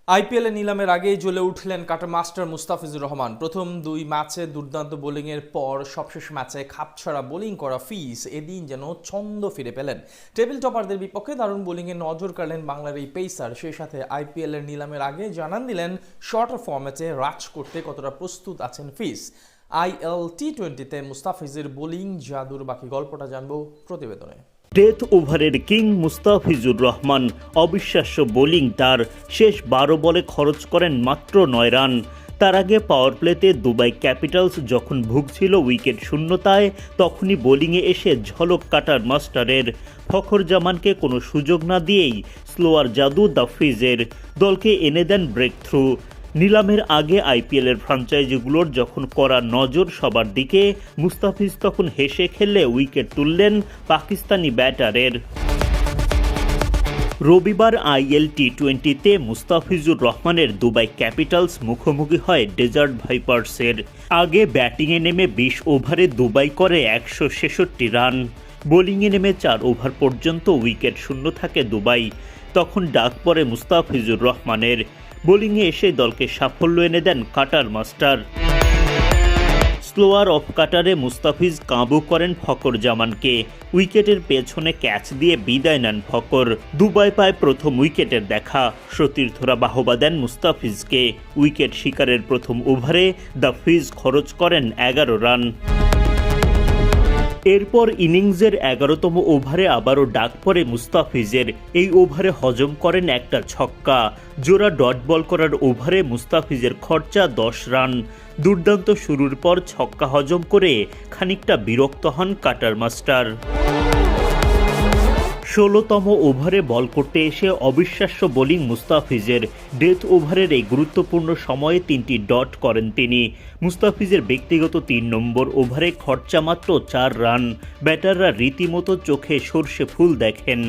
আইপিএলে নিলামের আগেই জ্বলে উঠলেন কাটা মাস্টার মুস্তাফিজুর রহমান। প্রথম দুই ম্যাচে দুর্দান্ত বোলিংয়ের পর সবশেষ ম্যাচে খাপছাড়া বোলিং করা ফিজ এদিন যেন ছন্দ ফিরে পেলেন। টেবিল টপারদের বিপক্ষে দারুণ বোলিংয়ে নজর কাড়লেন বাংলার এই পেসার। সেই সাথে আইপিএলের নিলামের আগে জানান দিলেন শর্টার ফরম্যাটে রাজ করতে কতটা প্রস্তুত আছেন ফিজ। আইএল টি20তে মুস্তাফিজের বোলিং জাদুর বাকি গল্পটা জানবো প্রতিবেদনে। ডেথ ওভারের কিং মুস্তাফিজুর রহমান, অবিশ্বাস্য বোলিং তার। শেষ 12 বলে খরচ করেন মাত্র 9 রান। তার আগে পাওয়ার প্লেতে দুবাই ক্যাপিটালস যখন ভুগছিল উইকেট শূন্যতায়, তখনই বোলিংয়ে এসে ঝলক কাটার মাস্টারের। ফখর জামানকে কোনো সুযোগ না দিয়েই স্লোয়ার জাদু দ্য ফিজের দলকে এনে দেন ব্রেক থ্রু। নিলামের আগে আইপিএলের ফ্র্যাঞ্চাইজিগুলোর যখন কড়া নজর সবার দিকে, মুস্তাফিজ তখন হেসে খেললে উইকেট তুললেন পাকিস্তানি ব্যাটারের। রবিবার আইএল টি20তে মুস্তাফিজুর রহমানের দুবাই ক্যাপিটালস মুখোমুখি হয় ডেজার্ট ভাইপার্সের। আগে ব্যাটিংয়ে নেমে 20 ওভারে দুবাই করে 166 রান। বোলিংয়ে নেমে 4 ওভার পর্যন্ত উইকেট শূন্য থাকে দুবাই। তখন ডাক পড়ে মুস্তাফিজুর রহমানের। বোলিংয়ে এসে দলকে সাফল্য এনে দেন কাটার মাস্টার। স্লোয়ার অফ কাটারে মুস্তাফিজ কাবু করেন ফখর জামানকে। উইকেটের পেছনে ক্যাচ দিয়ে বিদায় নেন ফখর। দুবাই পায় প্রথম উইকেটের দেখা। সতীর্থরা বাহবা দেন মুস্তাফিজকে। উইকেট শিকারের প্রথম ওভারে দ্য ফিজ খরচ করেন 11 রান। এরপর ইনিংসের 11তম ওভারে আবারও ডাক পড়ে মুস্তাফিজের। এই ওভারে হজম করেন একটা ছক্কা। জোড়া ডট বল করার ওভারে মুস্তাফিজের খরচা 10 রান। দুর্দান্ত শুরুর পর ছক্কা হজম করে খানিকটা বিরক্ত হন কাটার মাস্টার। 16তম ওভারে বল করতে এসে অবিশ্বাস্য বোলিং মুস্তাফিজের। ডেথ ওভারের এই গুরুত্বপূর্ণ সময়ে 3টি ডট করেন তিনি। মুস্তাফিজের ব্যক্তিগত 3 নম্বর ওভারে খরচা মাত্র 4 রান। ব্যাটাররা রীতিমতো চোখে সর্ষে ফুল দেখেন।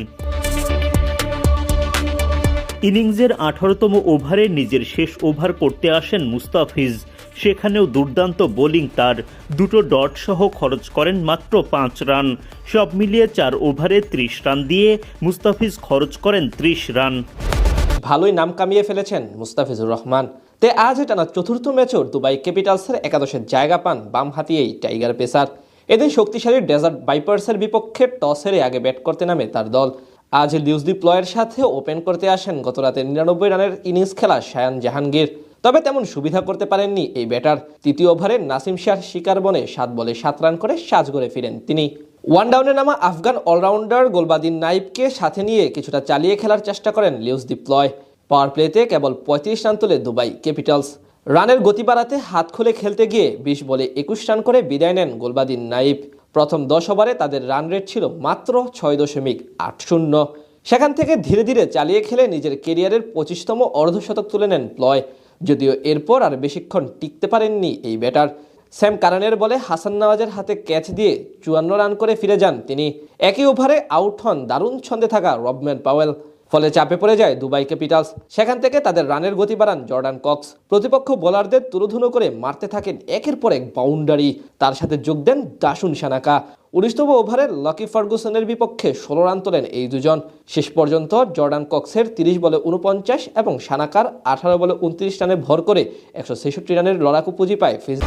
ইনিংসের 18তম ওভারে নিজের শেষ ওভার করতে আসেন মুস্তাফিজ। সেখানেও দুর্দান্ত বোলিং তার। 2টো ডট সহ খরচ করেন মাত্র 5 রান। সব মিলিয়ে 4 ওভারে 30 রান দিয়ে মুস্তাফিজ খরচ করেন 30 রান। ভালোই নাম কামিয়ে ফেলেছেন মুস্তাফিজুর রহমান। তে আজ টানা চতুর্থ ম্যাচও দুবাই ক্যাপিটালসের একাদশে জায়গা পান বামহাতি এই টাইগার পেসার। এদিন শক্তিশালী ডেজার্ট ভাইপার্সের বিপক্ষে টস হেরে আগে ব্যাট করতে নামে তার দল। আজ লিউজ দি প্লয়ের সাথে ওপেন করতে আসেন গতরাতে 99 রানের ইনিংস খেলা শায়ান জাহাঙ্গীর। তবে তেমন সুবিধা করতে পারেননি এই ব্যাটার। তৃতীয় ওভারে নাসিম শাহর শিকার বনে 7 বলে 7 রান করে সাজঘরে ফিরেন তিনি। ওয়ান ডাউনে নামা আফগান অলরাউন্ডার গোলবাদিন নাইবকে সাথে নিয়ে কিছুটা চালিয়ে খেলার চেষ্টা করেন লিউজ দি প্লয়। পাওয়ার প্লেতে কেবল 35 রান তোলে দুবাই ক্যাপিটালস। রানের গতি বাড়াতে হাত খুলে খেলতে গিয়ে 20 বলে 21 রান করে বিদায় নেন গোলবাদিন নাইব। প্রথম 10 ওভারে তাদের রান রেট ছিল মাত্র 6.80। সেখান থেকে ধীরে ধীরে চালিয়ে খেলে নিজের কেরিয়ারের 25তম অর্ধশতক তুলে নেন প্লয়। যদিও এরপর আর বেশিক্ষণ টিকতে পারেননি এই ব্যাটার। স্যাম কারানের বলে হাসান নওয়াজের হাতে ক্যাচ দিয়ে 54 রান করে ফিরে যান তিনি। একই ওভারে আউট হন দারুণ ছন্দে থাকা রবম্যান পাওয়েল। ফলে চাপে পড়ে যায় দুবাই ক্যাপিটালস। সেখান থেকে তাদের রানের গতি বাড়ান জর্ডান কক্স। প্রতিপক্ষ বোলারদের তুলোধুনো করে মারতে থাকেন একের পর এক বাউন্ডারি। তার সাথে যোগ দেন দাসুন সানাকা। 19তম ওভারে লকি ফার্গুসনের বিপক্ষে 16 রান তোলেন এই দুজন। শেষ পর্যন্ত জর্ডান কক্সের 30 বলে 49 এবং সানাকার 18 বলে 29 রানে ভর করে 166 রানের লড়াকু পুঁজি পায় ফিজ।